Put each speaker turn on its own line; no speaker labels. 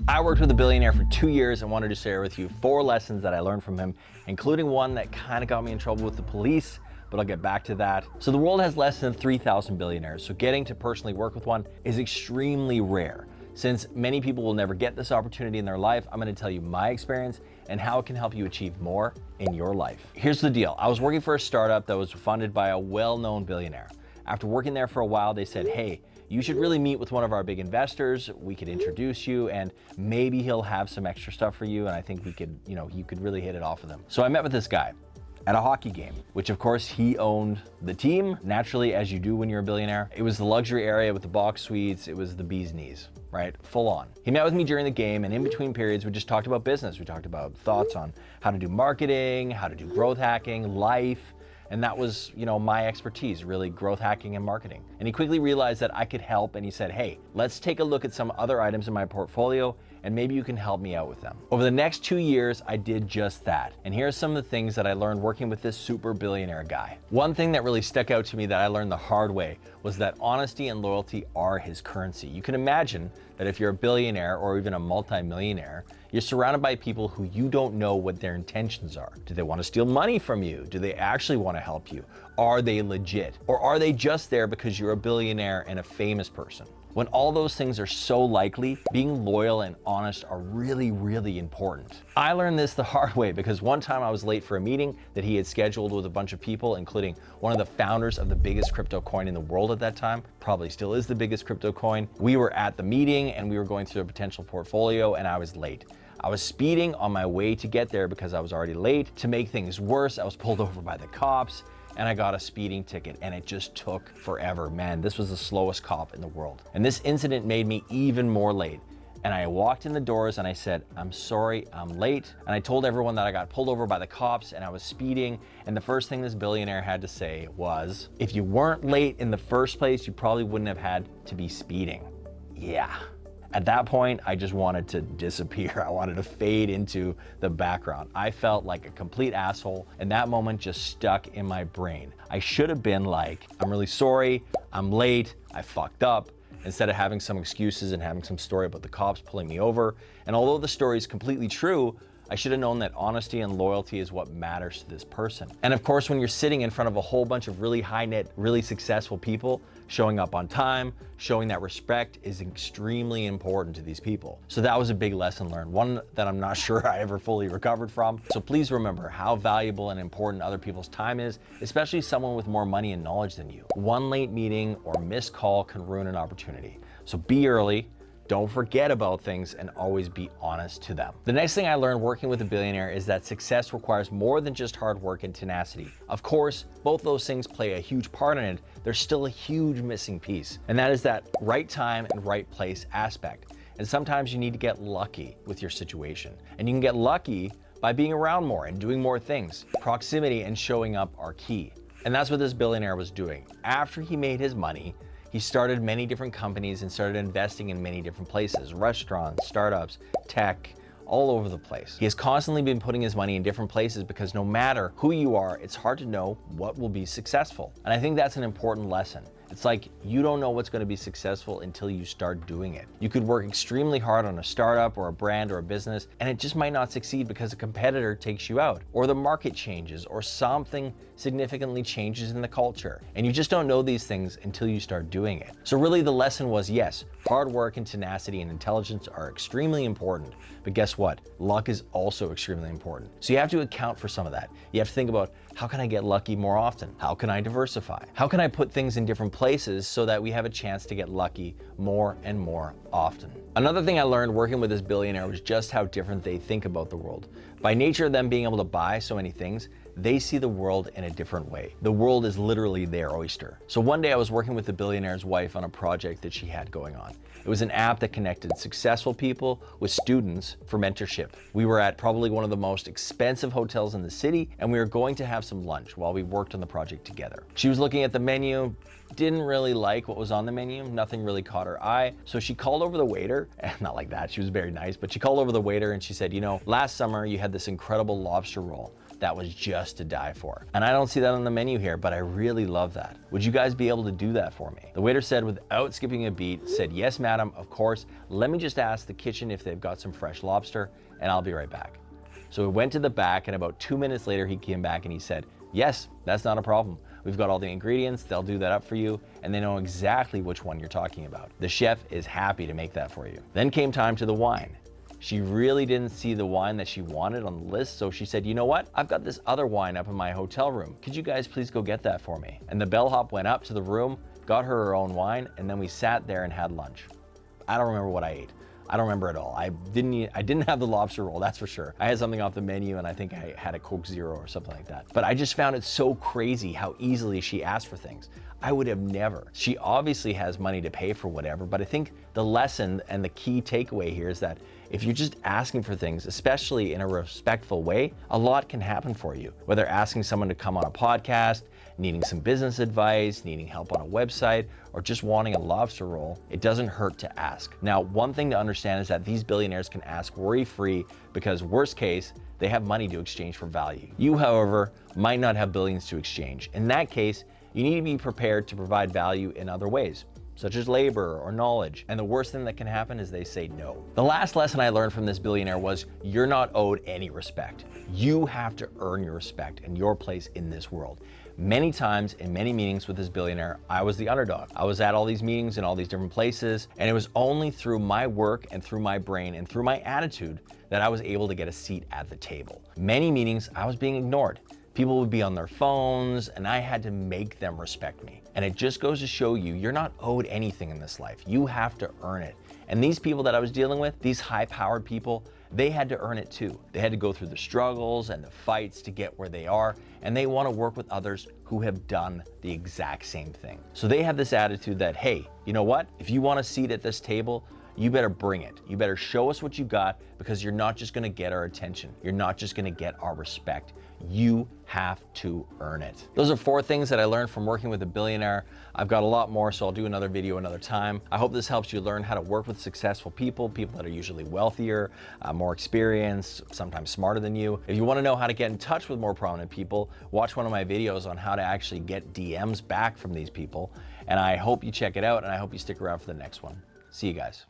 I worked with a billionaire for 2 years and wanted to share with you 4 lessons that I learned from him, including one that kind of got me in trouble with the police, but I'll get back to that. So the world has less than 3,000 billionaires, so getting to personally work with one is extremely rare. Since many people will never get this opportunity in their life, I'm going to tell you my experience and how it can help you achieve more in your life. Here's the deal. I was working for a startup that was funded by a well-known billionaire. After working there for a while, they said, hey, you should really meet with one of our big investors. We could introduce you and maybe he'll have some extra stuff for you. And I think we could, you could really hit it off with him. So I met with this guy at a hockey game, which of course he owned the team, naturally, as you do when you're a billionaire. It was the luxury area with the box suites. It was the bee's knees, right? Full on. He met with me during the game, and in between periods, we just talked about business. We talked about thoughts on how to do marketing, how to do growth hacking, life. And that was, my expertise, really growth hacking and marketing. And he quickly realized that I could help, and he said, hey, let's take a look at some other items in my portfolio and maybe you can help me out with them. Over the next 2 years, I did just that. And here are some of the things that I learned working with this super billionaire guy. One thing that really stuck out to me that I learned the hard way was that honesty and loyalty are his currency. You can imagine that if you're a billionaire or even a multi-millionaire, you're surrounded by people who you don't know what their intentions are. Do they want to steal money from you? Do they actually want to help you? Are they legit? Or are they just there because you're a billionaire and a famous person? When all those things are so likely, being loyal and honest are really, really important. I learned this the hard way because one time I was late for a meeting that he had scheduled with a bunch of people, including one of the founders of the biggest crypto coin in the world at that time, probably still is the biggest crypto coin. We were at the meeting and we were going through a potential portfolio and I was late. I was speeding on my way to get there because I was already late. To make things worse, I was pulled over by the cops and I got a speeding ticket and it just took forever. Man, this was the slowest cop in the world. And this incident made me even more late. And I walked in the doors and I said, I'm sorry, I'm late. And I told everyone that I got pulled over by the cops and I was speeding. And the first thing this billionaire had to say was, if you weren't late in the first place, you probably wouldn't have had to be speeding. Yeah. At that point, I just wanted to disappear. I wanted to fade into the background. I felt like a complete asshole, and that moment just stuck in my brain. I should have been like, I'm really sorry, I'm late, I fucked up, instead of having some excuses and having some story about the cops pulling me over. And although the story is completely true, I should have known that honesty and loyalty is what matters to this person. And of course, when you're sitting in front of a whole bunch of really high net, really successful people, showing up on time, showing that respect is extremely important to these people. So that was a big lesson learned, one that I'm not sure I ever fully recovered from. So please remember how valuable and important other people's time is, especially someone with more money and knowledge than you. One late meeting or missed call can ruin an opportunity. So be early. Don't forget about things and always be honest to them. The next thing I learned working with a billionaire is that success requires more than just hard work and tenacity. Of course, both those things play a huge part in it. There's still a huge missing piece, and that is that right time and right place aspect. And sometimes you need to get lucky with your situation. And you can get lucky by being around more and doing more things. Proximity and showing up are key. And that's what this billionaire was doing. After he made his money, he started many different companies and started investing in many different places, restaurants, startups, tech, all over the place. He has constantly been putting his money in different places because no matter who you are, it's hard to know what will be successful. And I think that's an important lesson. It's like you don't know what's going to be successful until you start doing it. You could work extremely hard on a startup or a brand or a business, and it just might not succeed because a competitor takes you out, or the market changes, or something significantly changes in the culture. And you just don't know these things until you start doing it. So really the lesson was, yes, hard work and tenacity and intelligence are extremely important, but guess what? Luck is also extremely important. So you have to account for some of that. You have to think about, how can I get lucky more often? How can I diversify? How can I put things in different places so that we have a chance to get lucky more and more often? Another thing I learned working with this billionaire was just how different they think about the world. By nature of them being able to buy so many things, they see the world in a different way. The world is literally their oyster. So one day I was working with the billionaire's wife on a project that she had going on. It was an app that connected successful people with students for mentorship. We were at probably one of the most expensive hotels in the city, and we were going to have some lunch while we worked on the project together. She was looking at the menu, didn't really like what was on the menu. Nothing really caught her eye. So she called over the waiter, not like that, she was very nice, but she called over the waiter and she said, last summer you had this incredible lobster roll. that was just to die for. And I don't see that on the menu here, but I really love that. Would you guys be able to do that for me? The waiter said, without skipping a beat, said, yes, madam, of course. Let me just ask the kitchen if they've got some fresh lobster, and I'll be right back. So we went to the back, and about 2 minutes later, he came back and he said, yes, that's not a problem. We've got all the ingredients, they'll do that up for you, and they know exactly which one you're talking about. The chef is happy to make that for you. Then came time to the wine. She really didn't see the wine that she wanted on the list, so she said, you know what? I've got this other wine up in my hotel room. Could you guys please go get that for me? And the bellhop went up to the room, got her own wine, and then we sat there and had lunch. I don't remember what I ate. I don't remember at all. I didn't have the lobster roll, that's for sure. I had something off the menu and I think I had a Coke Zero or something like that. But I just found it so crazy how easily she asked for things. I would have never. She obviously has money to pay for whatever, but I think the lesson and the key takeaway here is that if you're just asking for things, especially in a respectful way, a lot can happen for you. Whether asking someone to come on a podcast, needing some business advice, needing help on a website, or just wanting a lobster roll, it doesn't hurt to ask. Now, one thing to understand is that these billionaires can ask worry-free because worst case, they have money to exchange for value. You, however, might not have billions to exchange. In that case, you need to be prepared to provide value in other ways, such as labor or knowledge. And the worst thing that can happen is they say no. The last lesson I learned from this billionaire was you're not owed any respect. You have to earn your respect and your place in this world. Many times in many meetings with this billionaire, I was the underdog. I was at all these meetings in all these different places, and it was only through my work and through my brain and through my attitude that I was able to get a seat at the table. Many meetings, I was being ignored. People would be on their phones, and I had to make them respect me. And it just goes to show you, you're not owed anything in this life. You have to earn it. And these people that I was dealing with, these high-powered people, they had to earn it too. They had to go through the struggles and the fights to get where they are, and they want to work with others who have done the exact same thing. So they have this attitude that, hey, you know what? If you want a seat at this table, you better bring it. You better show us what you got, because you're not just gonna get our attention. You're not just gonna get our respect. You have to earn it. Those are 4 things that I learned from working with a billionaire. I've got a lot more, so I'll do another video another time. I hope this helps you learn how to work with successful people, people that are usually wealthier, more experienced, sometimes smarter than you. If you wanna know how to get in touch with more prominent people, watch one of my videos on how to actually get DMs back from these people. And I hope you check it out, and I hope you stick around for the next one. See you guys.